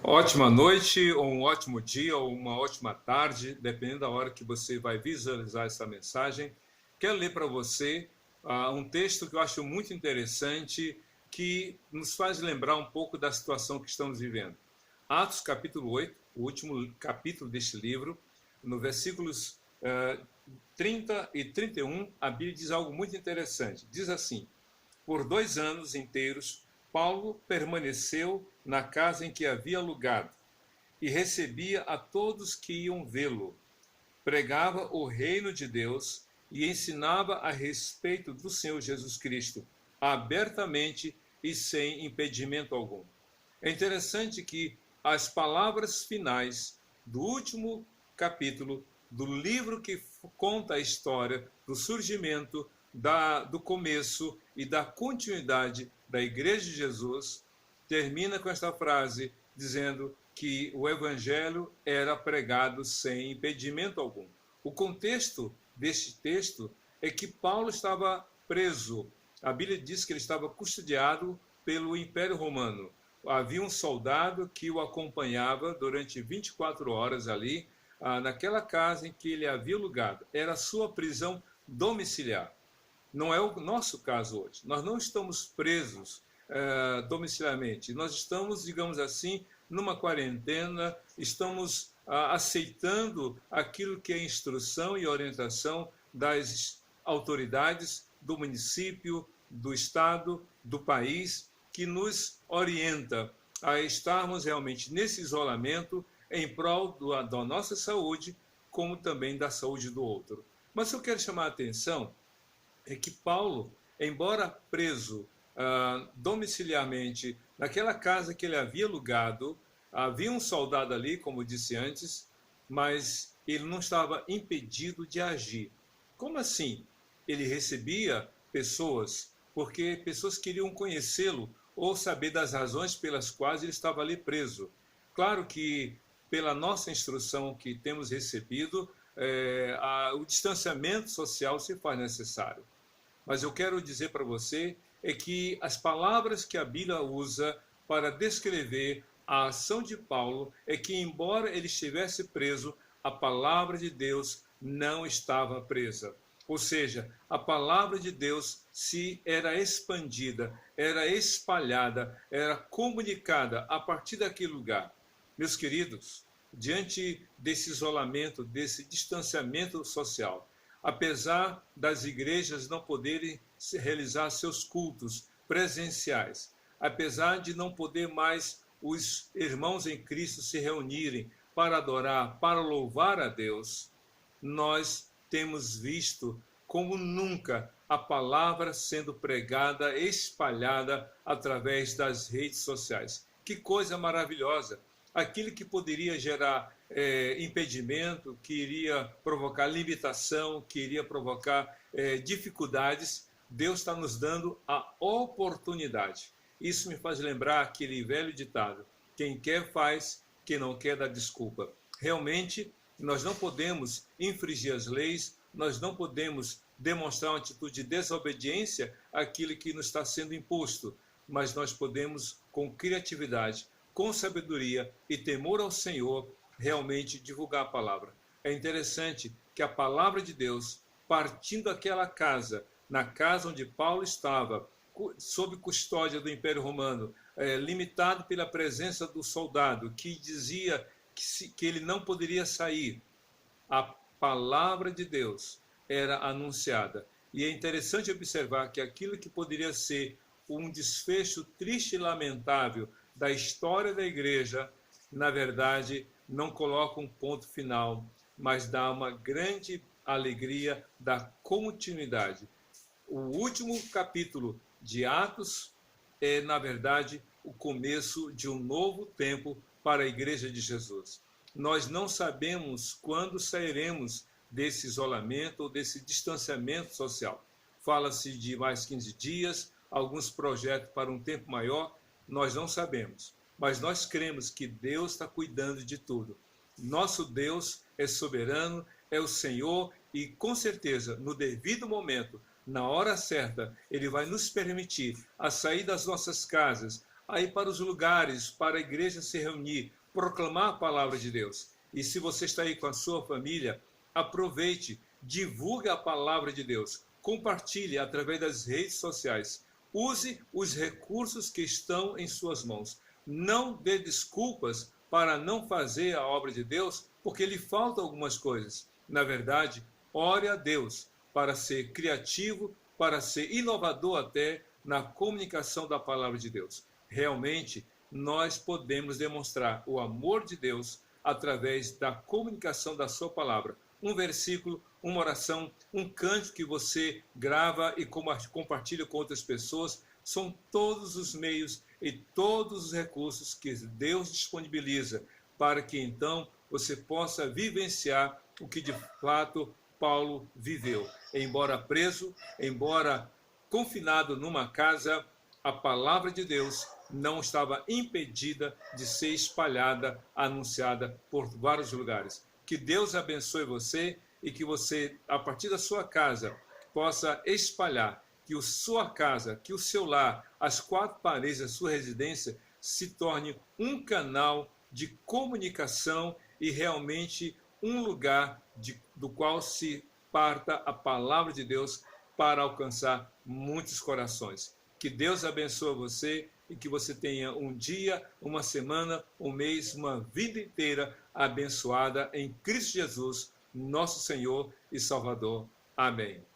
Ótima noite, ou um ótimo dia, ou uma ótima tarde, dependendo da hora que você vai visualizar essa mensagem. Quero ler para você um texto que eu acho muito interessante, que nos faz lembrar um pouco da situação que estamos vivendo. Atos capítulo 8, o último capítulo deste livro, no versículos 30 e 31, a Bíblia diz algo muito interessante. Diz assim: por 2 anos inteiros, Paulo permaneceu na casa em que havia alugado e recebia a todos que iam vê-lo. Pregava o reino de Deus e ensinava a respeito do Senhor Jesus Cristo, abertamente e sem impedimento algum. É interessante que as palavras finais do último capítulo do livro que conta a história do surgimento, do começo e da continuidade da Igreja de Jesus, termina com esta frase dizendo que o evangelho era pregado sem impedimento algum. O contexto deste texto é que Paulo estava preso. A Bíblia diz que ele estava custodiado pelo Império Romano. Havia um soldado que o acompanhava durante 24 horas ali, naquela casa em que ele havia alugado. Era a sua prisão domiciliar. Não é o nosso caso hoje. Nós não estamos presos domiciliarmente. Nós estamos, digamos assim, numa quarentena, estamos aceitando aquilo que é instrução e orientação das autoridades do município, do estado, do país, que nos orienta a estarmos realmente nesse isolamento em prol da nossa saúde, como também da saúde do outro. Mas eu quero chamar a atenção é que Paulo, embora preso domiciliarmente naquela casa que ele havia alugado, havia um soldado ali, como disse antes, mas ele não estava impedido de agir. Como assim? Ele recebia pessoas, porque pessoas queriam conhecê-lo ou saber das razões pelas quais ele estava ali preso. Claro que, pela nossa instrução que temos recebido, o distanciamento social se faz necessário. Mas eu quero dizer para você é que as palavras que a Bíblia usa para descrever a ação de Paulo é que, embora ele estivesse preso, a palavra de Deus não estava presa. Ou seja, a palavra de Deus se era expandida, era espalhada, era comunicada a partir daquele lugar. Meus queridos, diante desse isolamento, desse distanciamento social, apesar das igrejas não poderem realizar seus cultos presenciais, apesar de não poder mais os irmãos em Cristo se reunirem para adorar, para louvar a Deus, nós temos visto como nunca a palavra sendo pregada, espalhada através das redes sociais. Que coisa maravilhosa! Aquilo que poderia gerar impedimento, que iria provocar limitação, que iria provocar dificuldades, Deus está nos dando a oportunidade. Isso me faz lembrar aquele velho ditado: quem quer faz, quem não quer dá desculpa. Realmente, nós não podemos infringir as leis, nós não podemos demonstrar uma atitude de desobediência àquilo que nos está sendo imposto, mas nós podemos, com criatividade, com sabedoria e temor ao Senhor, realmente divulgar a palavra. É interessante que a palavra de Deus, partindo daquela casa, na casa onde Paulo estava, sob custódia do Império Romano, limitado pela presença do soldado, que dizia que ele não poderia sair, a palavra de Deus era anunciada. E é interessante observar que aquilo que poderia ser um desfecho triste e lamentável da história da igreja, na verdade, não coloca um ponto final, mas dá uma grande alegria da continuidade. O último capítulo de Atos é, na verdade, o começo de um novo tempo para a Igreja de Jesus. Nós não sabemos quando sairemos desse isolamento ou desse distanciamento social. Fala-se de mais 15 dias, alguns projetos para um tempo maior, nós não sabemos. Mas nós cremos que Deus está cuidando de tudo. Nosso Deus é soberano, é o Senhor e, com certeza, no devido momento, na hora certa, Ele vai nos permitir a sair das nossas casas, a ir para os lugares, para a igreja se reunir, proclamar a palavra de Deus. E se você está aí com a sua família, aproveite, divulgue a palavra de Deus, compartilhe através das redes sociais. Use os recursos que estão em suas mãos. Não dê desculpas para não fazer a obra de Deus, porque lhe faltam algumas coisas. Na verdade, ore a Deus para ser criativo, para ser inovador até na comunicação da palavra de Deus. Realmente, nós podemos demonstrar o amor de Deus através da comunicação da sua palavra. Um versículo, uma oração, um cântico que você grava e compartilha com outras pessoas, são todos os meios e todos os recursos que Deus disponibiliza para que então você possa vivenciar o que de fato Paulo viveu. Embora preso, embora confinado numa casa, a palavra de Deus não estava impedida de ser espalhada, anunciada por vários lugares. Que Deus abençoe você e que você, a partir da sua casa, possa espalhar, que a sua casa, que o seu lar, as quatro paredes da sua residência se torne um canal de comunicação e realmente um lugar do qual se parta a palavra de Deus para alcançar muitos corações. Que Deus abençoe você e que você tenha um dia, uma semana, um mês, uma vida inteira abençoada em Cristo Jesus, nosso Senhor e Salvador. Amém.